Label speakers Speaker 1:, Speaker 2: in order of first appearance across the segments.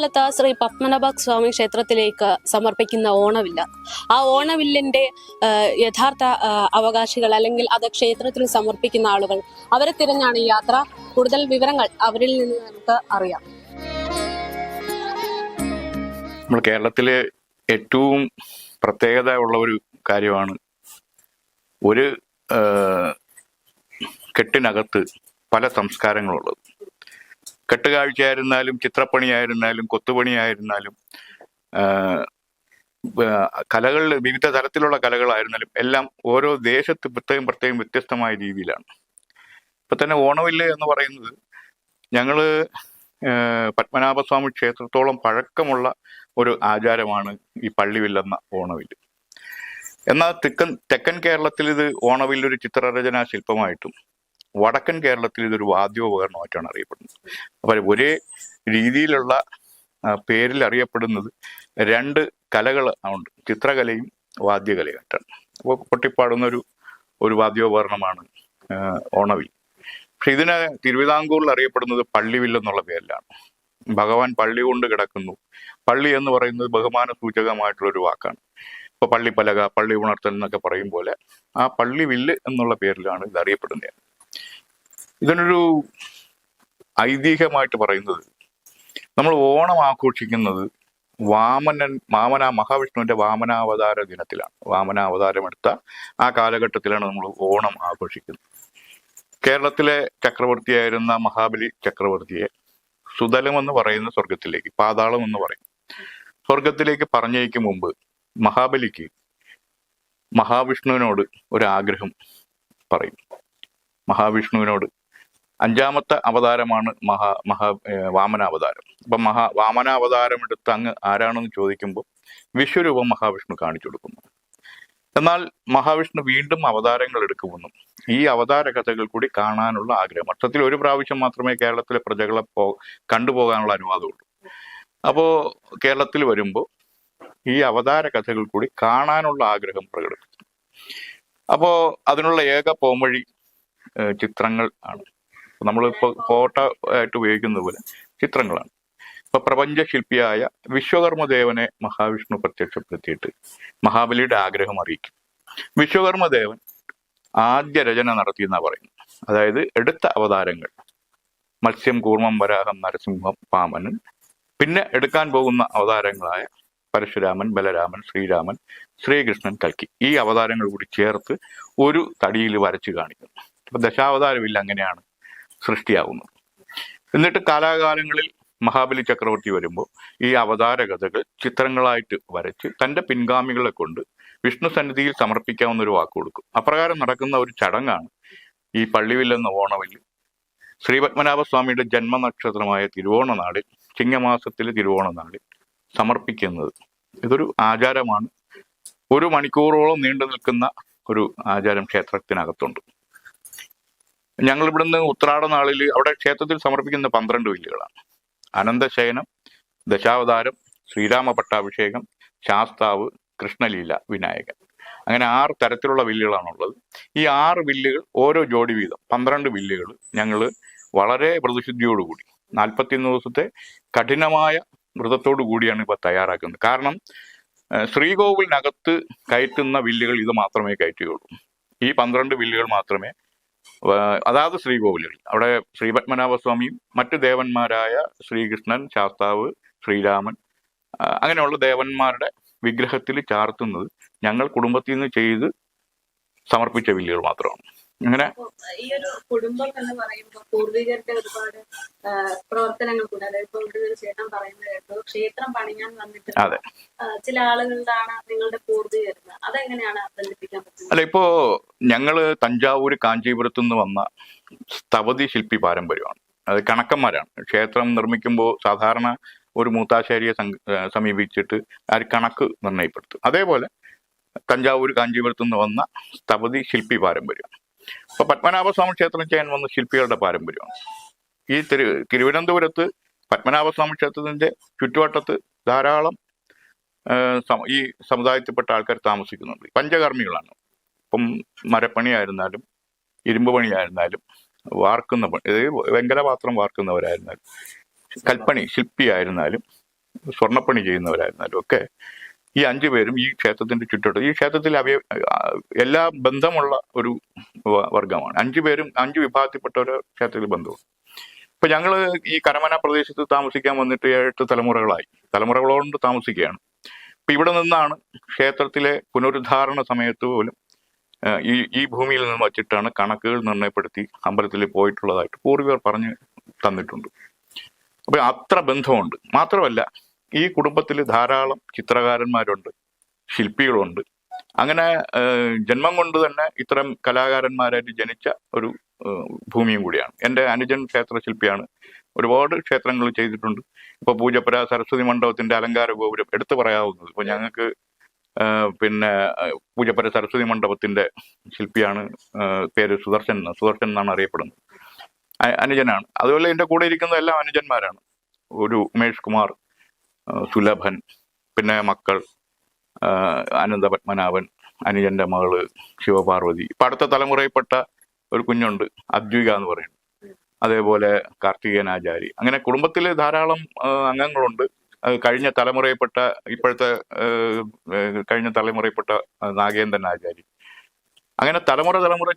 Speaker 1: കുന്നംകുളത്ത് ശ്രീ പത്മനാഭ സ്വാമി ക്ഷേത്രത്തിലേക്ക് സമർപ്പിക്കുന്ന ഓണവില്ല, ആ ഓണവില്ലിന്റെ യഥാർത്ഥ അവകാശികൾ അല്ലെങ്കിൽ അത് ക്ഷേത്രത്തിൽ സമർപ്പിക്കുന്ന ആളുകൾ, അവരെ തിരഞ്ഞാണ് ഈ യാത്ര. കൂടുതൽ വിവരങ്ങൾ അവരിൽ നിന്ന് നമുക്ക് അറിയാം.
Speaker 2: നമ്മൾ കേരളത്തിലെ ഏറ്റവും പ്രത്യേകത ഉള്ള ഒരു കാര്യമാണ് ഒരു കെട്ടിനകത്ത് പല സംസ്കാരങ്ങളുള്ളത്. കെട്ടുകാഴ്ചയായിരുന്നാലും ചിത്രപ്പണിയായിരുന്നാലും കൊത്തുപണിയായിരുന്നാലും കലകൾ, വിവിധ തരത്തിലുള്ള കലകളായിരുന്നാലും എല്ലാം ഓരോ ദേശത്ത് പ്രത്യേകം വ്യത്യസ്തമായ രീതിയിലാണ്. ഇപ്പൊ തന്നെ ഓണവില്ല് എന്ന് പറയുന്നത് ഞങ്ങള് പത്മനാഭസ്വാമി ക്ഷേത്രത്തോളം പഴക്കമുള്ള ഒരു ആചാരമാണ് ഈ പള്ളിവില്ലെന്ന ഓണവില്ല്. എന്നാൽ തെക്കൻ കേരളത്തിൽ ഇത് ഓണവില്ലൊരു ചിത്രരചനാ ശില്പമായിട്ടും വടക്കൻ കേരളത്തിൽ ഇതൊരു വാദ്യോപകരണമായിട്ടാണ് അറിയപ്പെടുന്നത്. അപ്പൊ ഒരേ രീതിയിലുള്ള പേരിൽ അറിയപ്പെടുന്നത് രണ്ട് കലകൾ ഉണ്ട്, ചിത്രകലയും വാദ്യകലയായിട്ടാണ്. അപ്പോൾ കൊട്ടിപ്പാടുന്ന ഒരു വാദ്യോപകരണമാണ് ഓണവില്ല്. പക്ഷെ ഇതിന് തിരുവിതാംകൂറിൽ അറിയപ്പെടുന്നത് പള്ളിവില്ലെന്നുള്ള പേരിലാണ്. ഭഗവാൻ പള്ളി കൊണ്ട് കിടക്കുന്നു. പള്ളി എന്ന് പറയുന്നത് ബഹുമാന സൂചകമായിട്ടുള്ളൊരു വാക്കാണ്. ഇപ്പൊ പള്ളിപ്പലക, പള്ളി ഉണർത്തൽ എന്നൊക്കെ പറയും പോലെ ആ പള്ളിവില്ല് എന്നുള്ള പേരിലാണ് ഇത് അറിയപ്പെടുന്നത്. ഇതിനൊരു ഐതിഹ്യമായിട്ട് പറയുന്നത്, നമ്മൾ ഓണം ആഘോഷിക്കുന്നത് മഹാവിഷ്ണുവിന്റെ വാമനാവതാര ദിനത്തിലാണ്. വാമനാവതാരം എടുത്ത ആ കാലഘട്ടത്തിലാണ് നമ്മൾ ഓണം ആഘോഷിക്കുന്നത്. കേരളത്തിലെ ചക്രവർത്തിയായിരുന്ന മഹാബലി ചക്രവർത്തിയെ സുതലം എന്ന് പറയുന്ന സ്വർഗത്തിലേക്ക്, പാതാളം എന്ന് പറയും, സ്വർഗത്തിലേക്ക് പറഞ്ഞയക്കും മുമ്പ് മഹാബലിക്ക് മഹാവിഷ്ണുവിനോട് ഒരാഗ്രഹം പറയും. മഹാവിഷ്ണുവിനോട് അഞ്ചാമത്തെ അവതാരമാണ് വാമനാവതാരം. അപ്പൊ വാമനാവതാരം എടുത്ത് അങ്ങ് ആരാണെന്ന് ചോദിക്കുമ്പോൾ വിശ്വരൂപം മഹാവിഷ്ണു കാണിച്ചു കൊടുക്കുന്നു. എന്നാൽ മഹാവിഷ്ണു വീണ്ടും അവതാരങ്ങൾ എടുക്കുമെന്നും ഈ അവതാര കഥകൾ കൂടി കാണാനുള്ള ആഗ്രഹം, അർത്ഥത്തിൽ ഒരു പ്രാവശ്യം മാത്രമേ കേരളത്തിലെ പ്രജകളെ കണ്ടുപോകാനുള്ള അനുവാദമുള്ളൂ. അപ്പോ കേരളത്തിൽ വരുമ്പോൾ ഈ അവതാര കഥകൾ കൂടി കാണാനുള്ള ആഗ്രഹം പ്രകടിപ്പിച്ചു. അപ്പോ അതിനുള്ള ഏക പോംവഴി ചിത്രങ്ങൾ ആണ്. നമ്മളിപ്പോൾ ഫോട്ടോ ആയിട്ട് ഉപയോഗിക്കുന്ന പോലെ ചിത്രങ്ങളാണ്. ഇപ്പൊ പ്രപഞ്ച ശില്പിയായ വിശ്വകർമ്മദേവനെ മഹാവിഷ്ണു പ്രത്യക്ഷപ്പെടുത്തിയിട്ട് മഹാബലിയുടെ ആഗ്രഹം അറിയിക്കും. വിശ്വകർമ്മദേവൻ ആദ്യ രചന നടത്തിയെന്നാ പറയുന്നത്. അതായത് എടുത്ത അവതാരങ്ങൾ മത്സ്യം, കൂർമ്മം, വരാഹം, നരസിംഹം, പാമ്പനൻ, പിന്നെ എടുക്കാൻ പോകുന്ന അവതാരങ്ങളായ പരശുരാമൻ, ബലരാമൻ, ശ്രീരാമൻ, ശ്രീകൃഷ്ണൻ, കൽക്കി, ഈ അവതാരങ്ങൾ കൂടി ചേർത്ത് ഒരു തടിയിൽ വരച്ച് കാണിക്കുന്നു. അപ്പൊ ദശാവതാരമില്ല അങ്ങനെയാണ് സൃഷ്ടിയാവുന്നത്. എന്നിട്ട് കാലാകാലങ്ങളിൽ മഹാബലി ചക്രവർത്തി വരുമ്പോൾ ഈ അവതാര കഥകൾ ചിത്രങ്ങളായിട്ട് വരച്ച് തന്റെ പിൻഗാമികളെ കൊണ്ട് വിഷ്ണു സന്നിധിയിൽ സമർപ്പിക്കാവുന്ന ഒരു വാക്ക് കൊടുക്കും. അപ്രകാരം നടക്കുന്ന ഒരു ചടങ്ങാണ് ഈ പള്ളിവില്ലെന്ന ഓണവില്ല്. ശ്രീപത്മനാഭസ്വാമിയുടെ ജന്മനക്ഷത്രമായ തിരുവോണനാളിൽ, ചിങ്ങമാസത്തിലെ തിരുവോണനാളിൽ സമർപ്പിക്കുന്നത്. ഇതൊരു ആചാരമാണ്. 1 മണിക്കൂറോളം നീണ്ടു നിൽക്കുന്ന ഒരു ആചാരം ക്ഷേത്രത്തിനകത്തുണ്ട്. ഞങ്ങൾ ഇവിടുന്ന് ഉത്രാട നാളിൽ അവിടെ ക്ഷേത്രത്തിൽ സമർപ്പിക്കുന്ന 12 വില്ലുകളാണ്. അനന്തശയനം, ദശാവതാരം, ശ്രീരാമ പട്ടാഭിഷേകം, ശാസ്താവ്, കൃഷ്ണലീല, വിനായകൻ, അങ്ങനെ 6 തരത്തിലുള്ള വില്ലുകളാണുള്ളത്. ഈ 6 വില്ലുകൾ ഓരോ ജോഡി വീതം 12 വില്ലുകൾ ഞങ്ങൾ വളരെ പ്രതിശുദ്ധിയോടുകൂടി 41 ദിവസത്തെ കഠിനമായ വ്രതത്തോടു കൂടിയാണ് ഇപ്പൊ തയ്യാറാക്കുന്നത്. കാരണം ശ്രീകോവിലിനകത്ത് കയറ്റുന്ന വില്ലുകൾ ഇത് മാത്രമേ കയറ്റുകയുള്ളൂ. ഈ 12 വില്ലുകൾ മാത്രമേ അതാത് ശ്രീകോവിലുകളിൽ, അവിടെ ശ്രീപത്മനാഭസ്വാമിയും മറ്റു ദേവന്മാരായ ശ്രീകൃഷ്ണൻ, ശാസ്താവ്, ശ്രീരാമൻ, അങ്ങനെയുള്ള ദേവന്മാരുടെ വിഗ്രഹത്തിൽ ചാർത്തുന്നത് ഞങ്ങൾ കുടുംബത്തിൽ നിന്ന് ചെയ്ത് സമർപ്പിച്ച വില്ലുകൾ മാത്രമാണ്. അങ്ങനെ
Speaker 1: ഈ ഒരു കുടുംബം എന്ന് പറയുമ്പോൾ പൂർവികരുടെ ഒരുപാട് പ്രവർത്തനങ്ങൾ കൂടെ, അതായത് ചേട്ടൻ പറയുന്നത് കേട്ടോ, ക്ഷേത്രം പണിയാൻ വന്നിട്ട് ചില ആളുകളിലാണ് നിങ്ങളുടെ പൂർവികർ, അതെങ്ങനെയാണ് ബന്ധിപ്പിക്കാൻ പറ്റുന്നത്?
Speaker 2: അല്ല, ഇപ്പോ ഞങ്ങള് തഞ്ചാവൂര്, കാഞ്ചീപുരത്തു നിന്ന് വന്ന സ്ഥപതി ശില്പി പാരമ്പര്യമാണ്. അത് കണക്കന്മാരാണ്. ക്ഷേത്രം നിർമ്മിക്കുമ്പോൾ സാധാരണ ഒരു മൂത്താശാരിയെ സമീപിച്ചിട്ട് ആ കണക്ക് നിർണ്ണയപ്പെടുത്തും. അതേപോലെ തഞ്ചാവൂർ, കാഞ്ചീപുരത്തു നിന്ന് വന്ന സ്ഥപതി ശില്പി പാരമ്പര്യം. അപ്പൊ പത്മനാഭസ്വാമി ക്ഷേത്രം ചെയ്യാൻ വന്ന ശില്പികളുടെ പാരമ്പര്യമാണ്. ഈ തിരുവനന്തപുരത്ത് പത്മനാഭസ്വാമി ക്ഷേത്രത്തിന്റെ ചുറ്റുവട്ടത്ത് ധാരാളം ഈ സമുദായത്തിൽപ്പെട്ട ആൾക്കാർ താമസിക്കുന്നുണ്ട്. പഞ്ചകർമ്മികളാണ്. ഇപ്പം മരപ്പണിയായിരുന്നാലും ഇരുമ്പ് പണിയായിരുന്നാലും വാർക്കുന്ന പണി, വെങ്കലപാത്രം വാർക്കുന്നവരായിരുന്നാലും കൽപ്പണി ശില്പിയായിരുന്നാലും സ്വർണ്ണപ്പണി ചെയ്യുന്നവരായിരുന്നാലും ഒക്കെ ഈ 5 പേരും ഈ ക്ഷേത്രത്തിന്റെ ചുറ്റോട്ട്, ഈ ക്ഷേത്രത്തിൽ എല്ലാ ബന്ധമുള്ള ഒരു വർഗമാണ്. 5 പേരും 5 വിഭാഗത്തിൽപ്പെട്ട ഒരു ക്ഷേത്രത്തിൽ ബന്ധവും. ഇപ്പൊ ഞങ്ങള് ഈ കരമന പ്രദേശത്ത് താമസിക്കാൻ വന്നിട്ട് 7 തലമുറകളായി, തലമുറകളോട് താമസിക്കുകയാണ്. ഇപ്പൊ ഇവിടെ നിന്നാണ് ക്ഷേത്രത്തിലെ പുനരുദ്ധാരണ സമയത്ത് പോലും ഈ ഭൂമിയിൽ നിന്ന് വച്ചിട്ടാണ് കണക്കുകൾ നിർണ്ണയപ്പെടുത്തി അമ്പലത്തിൽ പോയിട്ടുള്ളതായിട്ട് പൂർവികർ പറഞ്ഞു തന്നിട്ടുണ്ട്. അപ്പൊ അത്ര ബന്ധമുണ്ട്. മാത്രമല്ല ഈ കുടുംബത്തിൽ ധാരാളം ചിത്രകാരന്മാരുണ്ട്, ശില്പികളുണ്ട്. അങ്ങനെ ജന്മം കൊണ്ട് തന്നെ ഇത്തരം കലാകാരന്മാരായിട്ട് ജനിച്ച ഒരു ഭൂമിയും കൂടിയാണ്. എൻ്റെ അനുജൻ ക്ഷേത്ര ശില്പിയാണ്, ഒരുപാട് ക്ഷേത്രങ്ങൾ ചെയ്തിട്ടുണ്ട്. ഇപ്പൊ പൂജപ്പുര സരസ്വതി മണ്ഡപത്തിന്റെ അലങ്കാര ഗോപുരം എടുത്തു പറയാവുന്നത്. ഇപ്പൊ ഞങ്ങൾക്ക് പിന്നെ പൂജപ്പുര സരസ്വതി മണ്ഡപത്തിന്റെ ശില്പിയാണ്, പേര് സുദർശൻ എന്നാണ് അറിയപ്പെടുന്നത്, അനുജനാണ്. അതുപോലെ എൻ്റെ കൂടെ ഇരിക്കുന്ന എല്ലാം അനുജന്മാരാണ്. ഒരു ഉമേഷ് കുമാർ, സുലഭൻ, പിന്നെ മക്കൾ അനന്തപത്മനാഭൻ, അനുജന്റെ മകള് ശിവപാർവതി. ഇപ്പൊ അടുത്ത തലമുറയിൽപ്പെട്ട ഒരു കുഞ്ഞുണ്ട്, അദ്വിക എന്ന് പറയുന്നത്. അതേപോലെ കാർത്തികേയൻ ആചാരി. അങ്ങനെ കുടുംബത്തിൽ ധാരാളം അംഗങ്ങളുണ്ട്. കഴിഞ്ഞ തലമുറയിൽപ്പെട്ട കഴിഞ്ഞ തലമുറയിൽപ്പെട്ട നാഗേന്ദ്രൻ ആചാരി. അങ്ങനെ തലമുറ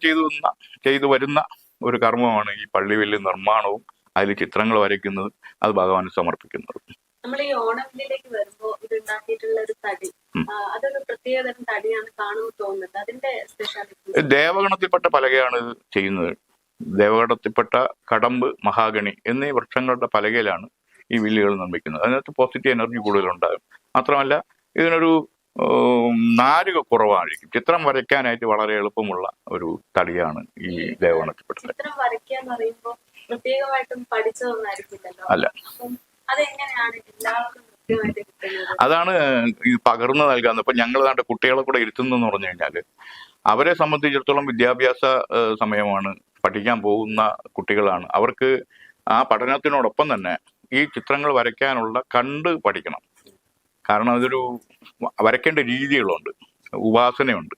Speaker 2: ചെയ്തു വരുന്ന ഒരു കർമ്മമാണ് ഈ പള്ളിവെല്ല് നിർമ്മാണവും അതിൽ ചിത്രങ്ങൾ വരയ്ക്കുന്നത്, അത് ഭഗവാന് സമർപ്പിക്കുന്നത്.
Speaker 1: നമ്മൾ ഈ ഓണവില്ലിലേക്ക് വരുമ്പോൾ ഇത് ഉണ്ടാക്കിയിട്ടുള്ള ഒരു തടി, അതൊരു പ്രത്യേകതരം തടിയാണ് കാണുമ്പോൾ തോന്നുന്നത്. അതിന്റെ സ്പെഷ്യാലിറ്റി
Speaker 2: ദേവഗണത്തിൽപ്പെട്ട പലകയാണ് ഇത് ചെയ്യുന്നത്. ദേവഗണത്തിൽപ്പെട്ട കടമ്പ്, മഹാഗണി എന്നീ വൃക്ഷങ്ങളുടെ പലകയിലാണ് ഈ വില്ലുകൾ നിർമ്മിക്കുന്നത്. അതിനകത്ത് പോസിറ്റീവ് എനർജി കൂടുതലുണ്ടാകും. മാത്രമല്ല ഇതിനൊരു നാരുക കുറവായിരിക്കും. ചിത്രം വരയ്ക്കാനായിട്ട് വളരെ എളുപ്പമുള്ള ഒരു തടിയാണ് ഈ ദേവഗണത്തിൽപ്പെട്ടത്.
Speaker 1: ചിത്രം വരയ്ക്കാന്ന് പറയുമ്പോൾ പ്രത്യേകമായിട്ടും പഠിച്ചതൊന്നായിരിക്കില്ലല്ലോ.
Speaker 2: അല്ല,
Speaker 1: അതെങ്ങനെയാണ് എല്ലാവർക്കും കൃത്യമായിട്ട് കിട്ടുന്നത്?
Speaker 2: അതാണ് ഈ പകർന്നു നൽകാന്ന്. ഇപ്പൊ ഞങ്ങൾ നാട്ടെ കുട്ടികളെ കൂടെ ഇരുത്തുന്നെന്ന് പറഞ്ഞു കഴിഞ്ഞാല് അവരെ സംബന്ധിച്ചിടത്തോളം വിദ്യാഭ്യാസ സമയമാണ്, പഠിക്കാൻ പോകുന്ന കുട്ടികളാണ്. അവർക്ക് ആ പഠനത്തിനോടൊപ്പം തന്നെ ഈ ചിത്രങ്ങൾ വരയ്ക്കാനുള്ള കണ്ട് പഠിക്കണം. കാരണം അതൊരു വരയ്ക്കേണ്ട രീതികളുണ്ട്, ഉപാസനയുണ്ട്.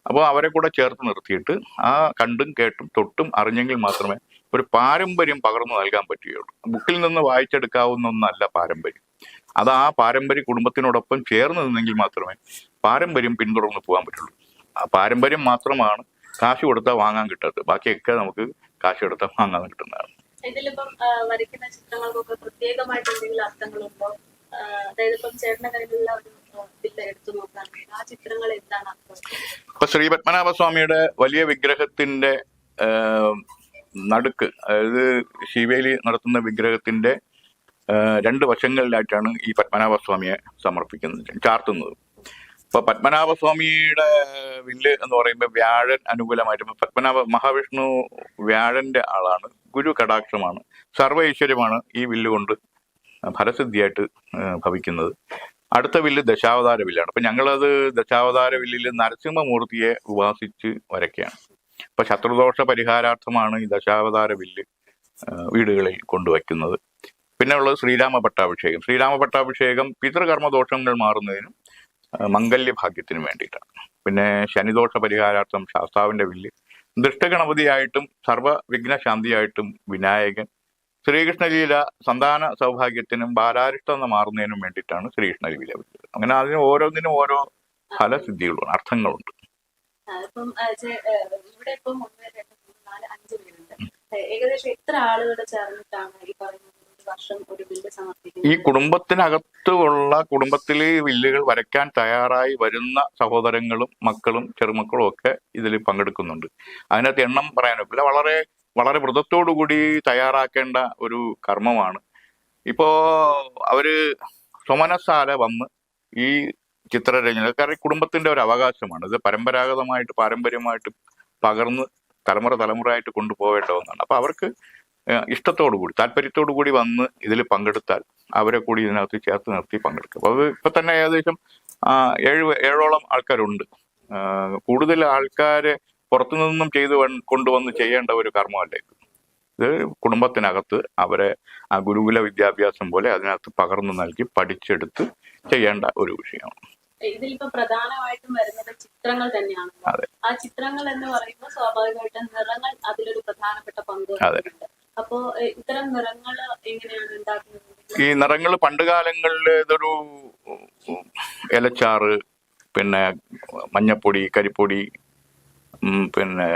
Speaker 2: അപ്പോൾ അവരെ കൂടെ ചേർത്ത് നിർത്തിയിട്ട് ആ കണ്ടും കേട്ടും തൊട്ടും അറിഞ്ഞെങ്കിൽ മാത്രമേ ഒരു പാരമ്പര്യം പകർന്നു നൽകാൻ പറ്റുകയുള്ളൂ. ബുക്കിൽ നിന്ന് വായിച്ചെടുക്കാവുന്ന ഒന്നല്ല പാരമ്പര്യം. അത് ആ പാരമ്പര്യ കുടുംബത്തിനോടൊപ്പം ചേർന്ന് നിന്നെങ്കിൽ മാത്രമേ പാരമ്പര്യം പിന്തുടർന്ന് പോകാൻ പറ്റുള്ളൂ. ആ പാരമ്പര്യം മാത്രമാണ് കാശ് കൊടുത്താൽ വാങ്ങാൻ കിട്ടാത്തത്. ബാക്കിയൊക്കെ നമുക്ക് കാശ് കൊടുത്താൽ വാങ്ങാൻ കിട്ടുന്നതാണ്.
Speaker 1: ഇതിലിപ്പം വരയ്ക്കുന്ന ചിത്രങ്ങൾക്കൊക്കെ പ്രത്യേകമായിട്ട് എന്തെങ്കിലും അർത്ഥങ്ങളുണ്ടോ? അതായത് ഇപ്പം ചേട്ടന്റെ കയ്യിലുള്ള ഒരു ബില്ല് എടുത്തു നോക്കുകയാണെങ്കിൽ ആ ചിത്രങ്ങൾ എന്താണ് അർത്ഥം?
Speaker 2: ഇപ്പൊ ശ്രീ പത്മനാഭസ്വാമിയുടെ വലിയ വിഗ്രഹത്തിന്റെ നടുക്ക്, അതായത് ശിവേലി നടത്തുന്ന വിഗ്രഹത്തിന്റെ 2 വശങ്ങളിലായിട്ടാണ് ഈ പത്മനാഭസ്വാമിയെ ചാർത്തുന്നത്. ഇപ്പൊ പത്മനാഭസ്വാമിയുടെ വില്ല് എന്ന് പറയുമ്പോൾ വ്യാഴൻ അനുകൂലമായിട്ട്, മഹാവിഷ്ണു വ്യാഴന്റെ ആളാണ്, ഗുരു കടാക്ഷമാണ്, സർവ്വ ഐശ്വര്യമാണ് ഈ വില്ല് കൊണ്ട് ഫലസിദ്ധിയായിട്ട് ഭവിക്കുന്നത്. അടുത്ത വില്ല് ദശാവതാര വില്ലാണ്. അപ്പൊ ഞങ്ങളത് ദശാവതാര വില്ലിൽ നരസിംഹമൂർത്തിയെ ഉപാസിച്ച് വരയ്ക്കുകയാണ്. അപ്പൊ ശത്രുദോഷ പരിഹാരാർത്ഥമാണ് ഈ ദശാവതാര വില്ല് വീടുകളിൽ കൊണ്ടുവയ്ക്കുന്നത്. പിന്നെ ഉള്ളത് ശ്രീരാമ പട്ടാഭിഷേകം. ശ്രീരാമ പട്ടാഭിഷേകം പിതൃകർമ്മദോഷങ്ങൾ മാറുന്നതിനും മംഗല്യഭാഗ്യത്തിനും വേണ്ടിയിട്ടാണ്. പിന്നെ ശനിദോഷ പരിഹാരാർത്ഥം ശാസ്താവിന്റെ വില്ല്, ദൃഷ്ടഗണപതിയായിട്ടും സർവ്വവിഘ്നശാന്തിയായിട്ടും വിനായകൻ, ശ്രീകൃഷ്ണലീല സന്താന സൗഭാഗ്യത്തിനും ബാലാരിഷ്ടം മാറുന്നതിനും വേണ്ടിയിട്ടാണ് ശ്രീകൃഷ്ണലീല വില്ല്. അങ്ങനെ അതിന് ഓരോന്നിനും ഓരോ ഫലസിദ്ധികളുണ്ട്, അർത്ഥങ്ങളുണ്ട്.
Speaker 1: ഇവിടെ ഇപ്പം 1, 2, 3, 4, 5 പേരുണ്ട്. ഏകദേശം എത്ര ആളുകൾ ചേർന്നിട്ടാണ് ഈ പറയുന്നത് വർഷം ഒരു ബില്ല് സമർപ്പിക്കുന്നത്?
Speaker 2: ഈ കുടുംബത്തിനകത്തുള്ള കുടുംബത്തിലെ വില്ലുകൾ വരയ്ക്കാൻ തയ്യാറായി വരുന്ന സഹോദരങ്ങളും മക്കളും ചെറുമക്കളും ഒക്കെ ഇതിൽ പങ്കെടുക്കുന്നുണ്ട്. അതിനകത്ത് എണ്ണം പറയാനൊക്കില്ല. വളരെ വളരെ വ്രതത്തോടുകൂടി തയ്യാറാക്കേണ്ട ഒരു കർമ്മമാണ്. ഇപ്പോ അവര് സ്വമനസാല വന്ന് ഈ ചിത്രരചന, കാരണം കുടുംബത്തിന്റെ ഒരു അവകാശമാണ് ഇത്, പരമ്പരാഗതമായിട്ട് പാരമ്പര്യമായിട്ട് പകർന്ന് തലമുറയായിട്ട് കൊണ്ടുപോകേണ്ട ഒന്നാണ്. അപ്പൊ അവർക്ക് ഇഷ്ടത്തോടു കൂടി താല്പര്യത്തോടു കൂടി വന്ന് ഇതിൽ പങ്കെടുത്താൽ അവരെ കൂടി ഇതിനകത്ത് ചേർത്ത് നിർത്തി പങ്കെടുക്കും. അപ്പൊ അത് ഇപ്പൊ തന്നെ ഏകദേശം 7ഓളം ആൾക്കാരുണ്ട്. കൂടുതൽ ആൾക്കാരെ പുറത്തുനിന്നും കൊണ്ടുവന്ന് ചെയ്യേണ്ട ഒരു കർമ്മമല്ല ഇത്. ഇത് കുടുംബത്തിനകത്ത് അവരെ ആ ഗുരുകുല വിദ്യാഭ്യാസം പോലെ അതിനകത്ത് പകർന്നു നൽകി പഠിച്ചെടുത്ത് ചെയ്യേണ്ട ഒരു വിഷയമാണ്.
Speaker 1: ഇതിലിപ്പോ പ്രധാനമായിട്ടും വരുന്നത് ചിത്രങ്ങൾ തന്നെയാണ്. ആ ചിത്രങ്ങൾ എന്ന് പറയുമ്പോൾ സ്വാഭാവികമായിട്ടും നിറങ്ങൾ അതിലൊരു പ്രധാനപ്പെട്ട പങ്ക്. അപ്പോ ഇത്തരം നിറങ്ങൾ എങ്ങനെയാണ് ഉണ്ടാക്കുന്നത്?
Speaker 2: ഈ നിറങ്ങൾ പണ്ട് കാലങ്ങളിൽ ഇതൊരു ഇലച്ചാറ്, പിന്നെ മഞ്ഞപ്പൊടി, കരിപ്പൊടി, പിന്നെ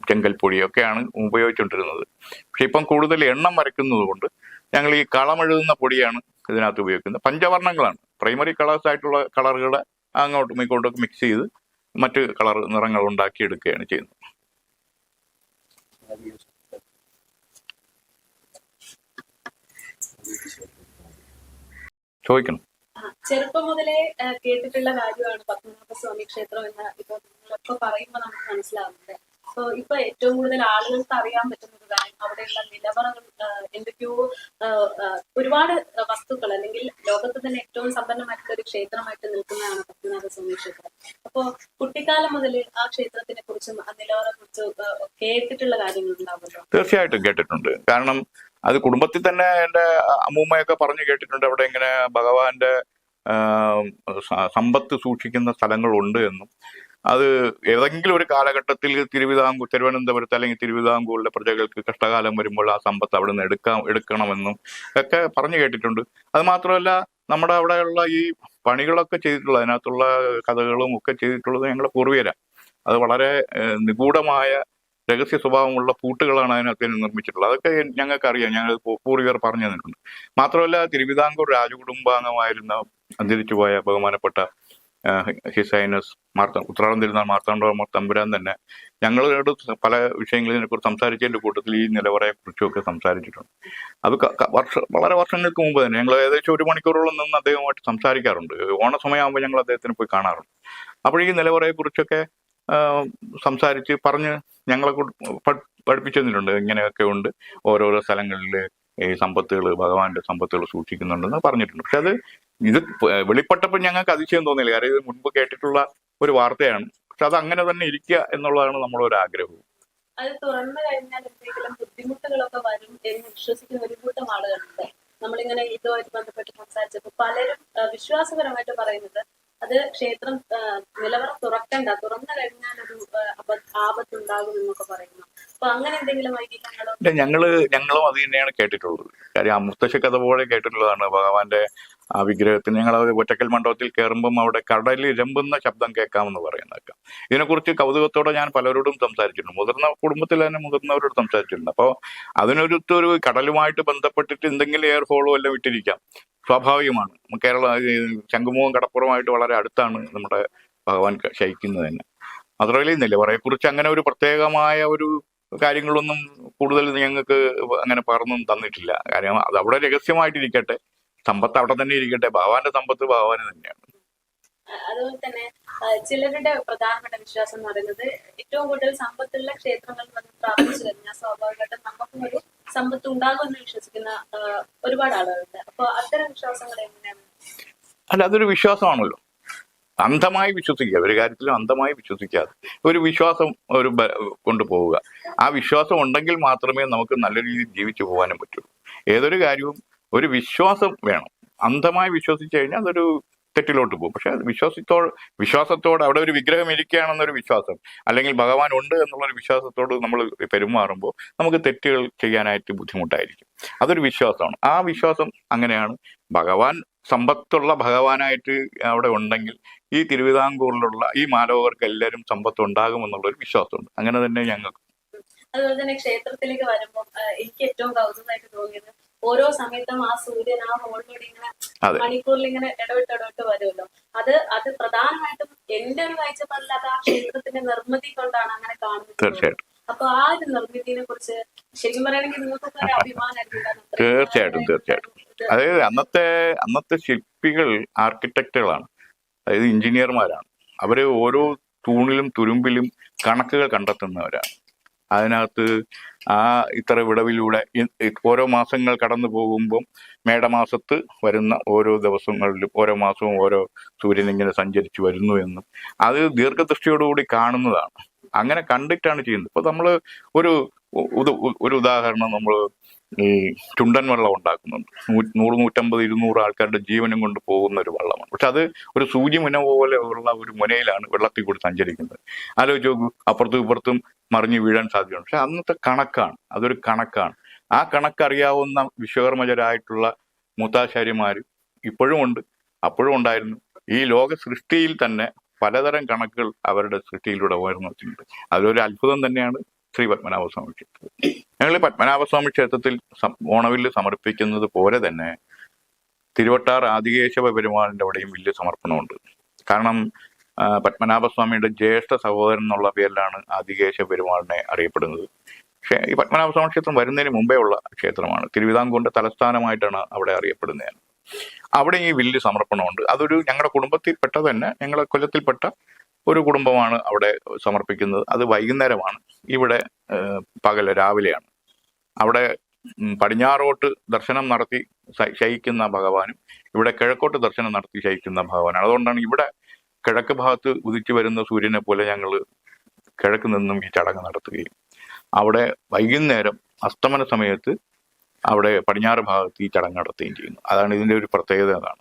Speaker 2: ചെങ്കൽപ്പൊടി ഒക്കെയാണ് ഉപയോഗിച്ചുകൊണ്ടിരുന്നത്. പക്ഷെ ഇപ്പം കൂടുതൽ എണ്ണം വരയ്ക്കുന്നത് കൊണ്ട് ഞങ്ങൾ ഈ കളമെഴുതുന്ന പൊടിയാണ് ഇതിനകത്ത് ഉപയോഗിക്കുന്നത്. പഞ്ചവർണ്ണങ്ങളാണ്, പ്രൈമറി കളേഴ്സ് ആയിട്ടുള്ള കളറുകളെ അങ്ങോട്ടും ഇങ്ങോട്ടും മിക്സ് ചെയ്ത് മറ്റ് കളർ നിറങ്ങൾ ഉണ്ടാക്കിയെടുക്കുകയാണ് ചെയ്യുന്നത്. ചോദിക്കണം.
Speaker 1: ചെറുപ്പം മുതലേ കേട്ടിട്ടുള്ള കാര്യമാണ് പത്മനാഭസ്വാമി ക്ഷേത്രം എന്ന് ഇപ്പൊ നിങ്ങളൊക്കെ പറയുമ്പോൾ നമുക്ക് മനസ്സിലാവുന്നത്. അപ്പൊ ഇപ്പൊ ഏറ്റവും കൂടുതൽ ആളുകൾക്ക് അറിയാൻ പറ്റുന്ന ഒരു കാര്യം അവിടെയുള്ള നിലവറകൾ, എന്തൊക്കെയോ ഒരുപാട് വസ്തുക്കൾ, അല്ലെങ്കിൽ ലോകത്ത് തന്നെ ഏറ്റവും സമ്പന്നമായിട്ടുള്ള ഒരു ക്ഷേത്രമായിട്ട് നിൽക്കുന്നതാണ് പത്മനാഭസ്വാമി ക്ഷേത്രം. അപ്പോ കുട്ടിക്കാലം മുതൽ ആ ക്ഷേത്രത്തിനെ കുറിച്ചും ആ നിലവറയെ കുറിച്ചും കേട്ടിട്ടുള്ള കാര്യങ്ങൾ ഉണ്ടാവുമല്ലോ?
Speaker 2: തീർച്ചയായിട്ടും കേട്ടിട്ടുണ്ട്. കാരണം അത് കുടുംബത്തിൽ തന്നെ എൻ്റെ അമ്മൂമ്മയൊക്കെ പറഞ്ഞു കേട്ടിട്ടുണ്ട്. അവിടെ ഇങ്ങനെ ഭഗവാന്റെ സമ്പത്ത് സൂക്ഷിക്കുന്ന സ്ഥലങ്ങളുണ്ട് എന്നും, അത് ഏതെങ്കിലും ഒരു കാലഘട്ടത്തിൽ തിരുവനന്തപുരത്ത് അല്ലെങ്കിൽ തിരുവിതാംകൂറിലെ പ്രജകൾക്ക് കഷ്ടകാലം വരുമ്പോൾ ആ സമ്പത്ത് അവിടെ നിന്ന് എടുക്കണമെന്നും ഒക്കെ പറഞ്ഞു കേട്ടിട്ടുണ്ട്. അത് മാത്രമല്ല, നമ്മുടെ അവിടെയുള്ള ഈ പണികളൊക്കെ ചെയ്തിട്ടുള്ളത്, അതിനകത്തുള്ള കഥകളും ഒക്കെ ചെയ്തിട്ടുള്ളത് ഞങ്ങളുടെ പൂർവികരാണ്. അത് വളരെ നിഗൂഢമായ രഹസ്യ സ്വഭാവമുള്ള പൂട്ടുകളാണ് അതിനകത്ത് നിർമ്മിച്ചിട്ടുള്ളത്. അതൊക്കെ ഞങ്ങൾക്ക് അറിയാം, ഞങ്ങൾ പൂർവികർ പറഞ്ഞു തന്നിട്ടുണ്ട്. മാത്രമല്ല, തിരുവിതാംകൂർ രാജകുടുംബാംഗമായിരുന്ന അന്തരിച്ചുപോയ ബഹുമാനപ്പെട്ട ഹിസ് ഹൈനസ് ഉത്രാടം തിരുനാൾ മാർത്താണ്ഡവർമ്മ തമ്പുരാൻ തന്നെ ഞങ്ങളോട് പല വിഷയങ്ങളിൽ ഇതിനെക്കുറിച്ച് സംസാരിച്ചതിന്റെ കൂട്ടത്തിൽ ഈ നിലവറയെ കുറിച്ചൊക്കെ സംസാരിച്ചിട്ടുണ്ട്. അത് വളരെ വർഷങ്ങൾക്ക് മുമ്പ് തന്നെ ഞങ്ങൾ ഏകദേശം 1 മണിക്കൂറോളം നിന്ന് അദ്ദേഹവുമായിട്ട് സംസാരിക്കാറുണ്ട്. ഓണസമയമാകുമ്പോൾ ഞങ്ങൾ അദ്ദേഹത്തിന് പോയി കാണാറുണ്ട്. അപ്പോൾ ഈ നിലവറയെ കുറിച്ചൊക്കെ സംസാരിച്ച് പറഞ്ഞ് ഞങ്ങളെ പഠിപ്പിച്ചു തന്നിട്ടുണ്ട്. ഇങ്ങനെയൊക്കെ ഉണ്ട്, ഓരോരോ സ്ഥലങ്ങളിൽ ഈ സമ്പത്തുകൾ, ഭഗവാന്റെ സമ്പത്തുകൾ സൂക്ഷിക്കുന്നുണ്ടെന്ന് പറഞ്ഞിട്ടുണ്ട്. പക്ഷെ ഇത് വെളിപ്പെട്ടപ്പോൾ ഞങ്ങൾക്ക് അതിശയം തോന്നിയില്ല. കാരണം ഇത് മുൻപ് കേട്ടിട്ടുള്ള ഒരു വാർത്തയാണ്. പക്ഷെ അത് അങ്ങനെ തന്നെ ഇരിക്കുക എന്നുള്ളതാണ് നമ്മുടെ ഒരു ആഗ്രഹവും.
Speaker 1: അത് തുറന്നു കഴിഞ്ഞാൽ എന്തെങ്കിലും ബുദ്ധിമുട്ടുകളൊക്കെ വരും എന്ന് വിശ്വസിക്കുന്ന ഒരു കൂട്ടം ആളുകളുണ്ട്. നമ്മളിങ്ങനെ ഇതുമായിട്ട് ബന്ധപ്പെട്ട് സംസാരിച്ചപ്പോൾ പലരും വിശ്വാസപരമായിട്ട് പറയുന്നത് അത് ക്ഷേത്രം നിലവറ തുറന്നു കഴിഞ്ഞാൽ ഒരു ആപത്തുണ്ടാകും എന്നൊക്കെ പറയുന്നു. അപ്പൊ അങ്ങനെ എന്തെങ്കിലും ഐതിഹ്യങ്ങളോ?
Speaker 2: ഞങ്ങളും അത് തന്നെയാണ് കേട്ടിട്ടുള്ളത്. കാര്യം ആ മുത്തശ്ശി കഥ പോലെ കേട്ടിട്ടുള്ളതാണ്. ഭഗവാന്റെ ആ വിഗ്രഹത്തിന് ഞങ്ങൾ ഒറ്റക്കൽ മണ്ഡപത്തിൽ കയറുമ്പം അവിടെ കടലിൽ ഇരമ്പുന്ന ശബ്ദം കേൾക്കാമെന്ന് പറയുന്നതൊക്കെ. ഇതിനെക്കുറിച്ച് കൗതുകത്തോടെ ഞാൻ പലരോടും സംസാരിച്ചിട്ടുണ്ട്. മുതിർന്ന കുടുംബത്തിൽ തന്നെ മുതിർന്നവരോട് സംസാരിച്ചിട്ടുണ്ട്. അപ്പോൾ അതിനൊരു കടലുമായിട്ട് ബന്ധപ്പെട്ടിട്ട് എന്തെങ്കിലും എയർ ഫോളോ എല്ലാം ഇട്ടിരിക്കാം, സ്വാഭാവികമാണ്. കേരള ശംഖുമുഖം കടപ്പുറമായിട്ട് വളരെ അടുത്താണ് നമ്മുടെ ഭഗവാൻ ശയിക്കുന്നത് തന്നെ. മാത്രമല്ല, ഈ നിലവറയെക്കുറിച്ച് അങ്ങനെ ഒരു പ്രത്യേകമായ ഒരു കാര്യങ്ങളൊന്നും കൂടുതൽ ഞങ്ങൾക്ക് അങ്ങനെ പറഞ്ഞൊന്നും തന്നിട്ടില്ല. കാര്യം അത് അവിടെ രഹസ്യമായിട്ടിരിക്കട്ടെ, സമ്പത്ത് അവിടെ തന്നെ ഇരിക്കട്ടെ. ഭഗവാന്റെ സമ്പത്ത് ഭഗവാന് തന്നെയാണ്.
Speaker 1: അതുപോലെ തന്നെ ചിലരുടെ പ്രധാനപ്പെട്ട വിശ്വാസം എന്ന് പറയുന്നത് ഏറ്റവും കൂടുതൽ സമ്പത്തുള്ള ക്ഷേത്രങ്ങളിൽ വന്ന് പ്രാർത്ഥിച്ചു കഴിഞ്ഞാൽ സ്വാഭാവികമായിട്ടും നമുക്കും ഒരു സമ്പത്ത് ഉണ്ടാകുമെന്ന് വിശ്വസിക്കുന്ന ഒരുപാട് ആളുകളുണ്ട്. അപ്പൊ അത്തരം വിശ്വാസങ്ങൾ എങ്ങനെയാണ്?
Speaker 2: അല്ല, അതൊരു വിശ്വാസമാണല്ലോ. അന്ധമായി വിശ്വസിക്കുക, ഒരു കാര്യത്തിലും അന്ധമായി വിശ്വസിക്കാതെ ഒരു വിശ്വാസം കൊണ്ടുപോവുക. ആ വിശ്വാസം ഉണ്ടെങ്കിൽ മാത്രമേ നമുക്ക് നല്ല രീതിയിൽ ജീവിച്ചു പോകാനും പറ്റുള്ളൂ. ഏതൊരു കാര്യവും ഒരു വിശ്വാസം വേണം. അന്ധമായി വിശ്വസിച്ചു കഴിഞ്ഞാൽ അതൊരു തെറ്റിലോട്ട് പോകും. പക്ഷെ വിശ്വാസത്തോട് അവിടെ ഒരു വിഗ്രഹം ഇരിക്കുകയാണെന്നൊരു വിശ്വാസം, അല്ലെങ്കിൽ ഭഗവാൻ ഉണ്ട് എന്നുള്ളൊരു വിശ്വാസത്തോട് നമ്മൾ പെരുമാറുമ്പോൾ നമുക്ക് തെറ്റുകൾ ചെയ്യാനായിട്ട് ബുദ്ധിമുട്ടായിരിക്കും. അതൊരു വിശ്വാസമാണ്. ആ വിശ്വാസം അങ്ങനെയാണ്. ഭഗവാൻ സമ്പത്തുള്ള ഭഗവാനായിട്ട് അവിടെ ഉണ്ടെങ്കിൽ ഈ തിരുവിതാംകൂറിലുള്ള ഈ മാലോകർക്ക് എല്ലാവരും സമ്പത്ത് ഉണ്ടാകുമെന്നുള്ളൊരു വിശ്വാസമുണ്ട്. അങ്ങനെ തന്നെ ഞങ്ങൾക്ക്.
Speaker 1: അതുപോലെ തന്നെ ക്ഷേത്രത്തിലേക്ക് വരുമ്പോൾ എനിക്ക് ഏറ്റവും കൗതുകമായിട്ട് തോന്നിയത് ഓരോ സമയത്തും ആ സൂര്യൻ ആ ഹോളിലൂടെ ഇങ്ങനെ മണിക്കൂറിൽ ഇങ്ങനെ ഇടവിട്ട് വരുമല്ലോ. അത് പ്രധാനമായിട്ടും എന്റെ ഒരു കാഴ്ചപ്പാടിൽ അത് ആ ക്ഷേത്രത്തിന്റെ നിർമ്മിതി കൊണ്ടാണ് അങ്ങനെ കാണുന്നത്.
Speaker 2: തീർച്ചയായിട്ടും.
Speaker 1: അപ്പൊ ആ ഒരു നിർമ്മിതിനെ കുറിച്ച് ശരിക്കും പറയുകയാണെങ്കിൽ നിങ്ങൾക്ക് ഒരു അഭിമാനമായിരിക്കും.
Speaker 2: തീർച്ചയായിട്ടും. അതായത് അന്നത്തെ ശില്പികൾ ആർക്കിടെക്റ്റുകളാണ്, അതായത് എഞ്ചിനീയർമാരാണ്. അവര് ഓരോ തൂണിലും തുരുമ്പിലും കണക്കുകൾ കണ്ടെത്തുന്നവരാണ്. അതിനകത്ത് ഇത്ര വിടവിലൂടെ ഓരോ മാസങ്ങൾ കടന്നു പോകുമ്പം മേടമാസത്ത് വരുന്ന ഓരോ ദിവസങ്ങളിലും ഓരോ മാസവും ഓരോ സൂര്യൻ ഇങ്ങനെ സഞ്ചരിച്ചു വരുന്നു എന്നും അത് ദീർഘദൃഷ്ടിയോടുകൂടി കാണുന്നതാണ്. അങ്ങനെ കണ്ടിട്ടാണ് ചെയ്യുന്നത്. ഇപ്പൊ നമ്മൾ ഒരു ഉദാഹരണം, നമ്മൾ ഈ ചുണ്ടൻ വെള്ളം ഉണ്ടാക്കുന്നുണ്ട്. 100-150-200 ആൾക്കാരുടെ ജീവനും കൊണ്ട് പോകുന്ന ഒരു വെള്ളമാണ്. പക്ഷെ അത് ഒരു സൂചി മുന പോലെ ഉള്ള ഒരു മുനയിലാണ് വെള്ളത്തിൽ കൂടി സഞ്ചരിക്കുന്നത്. ആലോചിച്ച് നോക്കൂ, അപ്പുറത്തും ഇപ്പുറത്തും മറിഞ്ഞു വീഴാൻ സാധ്യതയുണ്ട്. പക്ഷെ അന്നത്തെ കണക്കാണ്, അതൊരു കണക്കാണ്. ആ കണക്കറിയാവുന്ന വിശ്വകർമ്മജരായിട്ടുള്ള മൂത്താശാരിമാർ ഇപ്പോഴും ഉണ്ട്, അപ്പോഴും ഉണ്ടായിരുന്നു. ഈ ലോക സൃഷ്ടിയിൽ തന്നെ പലതരം കണക്കുകൾ അവരുടെ സൃഷ്ടിയിലൂടെ ഉയർന്നു വച്ചിട്ടുണ്ട്. അതൊരു അത്ഭുതം തന്നെയാണ് ശ്രീ പത്മനാഭസ്വാമി ക്ഷേത്രം. ഞങ്ങൾ പത്മനാഭസ്വാമി ക്ഷേത്രത്തിൽ ഓണവില്ല് സമർപ്പിക്കുന്നത് പോലെ തന്നെ തിരുവട്ടാർ ആദികേശവ പെരുമാളിന്റെ അവിടെയും വലിയ സമർപ്പണമുണ്ട്. കാരണം പത്മനാഭസ്വാമിയുടെ ജ്യേഷ്ഠ സഹോദരൻ എന്നുള്ള പേരിലാണ് ആദികേശവ പെരുമാളിനെ അറിയപ്പെടുന്നത്. പക്ഷേ ഈ പത്മനാഭസ്വാമി ക്ഷേത്രം വരുന്നതിന് മുമ്പേ ഉള്ള ക്ഷേത്രമാണ്. തിരുവിതാംകൂറിന്റെ തലസ്ഥാനമായിട്ടാണ് അവിടെ അറിയപ്പെടുന്നത്. അവിടെ ഈ വില്ല് സമർപ്പണമുണ്ട്. അതൊരു ഞങ്ങളുടെ കുടുംബത്തിൽപ്പെട്ട തന്നെ, ഞങ്ങളുടെ കൊല്ലത്തിൽപ്പെട്ട ഒരു കുടുംബമാണ് അവിടെ സമർപ്പിക്കുന്നത്. അത് വൈകുന്നേരമാണ്. ഇവിടെ രാവിലെയാണ്. അവിടെ പടിഞ്ഞാറോട്ട് ദർശനം നടത്തി ശയിക്കുന്ന ഭഗവാനും ഇവിടെ കിഴക്കോട്ട് ദർശനം നടത്തി ശയിക്കുന്ന ഭഗവാനാണ്. അതുകൊണ്ടാണ് ഇവിടെ കിഴക്ക് ഭാഗത്ത് ഉദിച്ചു വരുന്ന സൂര്യനെ പോലെ ഞങ്ങൾ കിഴക്ക് നിന്നും ഈ ചടങ്ങ് നടത്തുകയും അവിടെ വൈകുന്നേരം അസ്തമന സമയത്ത് അവിടെ പടിഞ്ഞാറ് ഭാഗത്ത് ഈ ചടങ്ങ് നടത്തുകയും ചെയ്യുന്നു. അതാണ് ഇതിന്റെ ഒരു പ്രത്യേകത. അതാണ്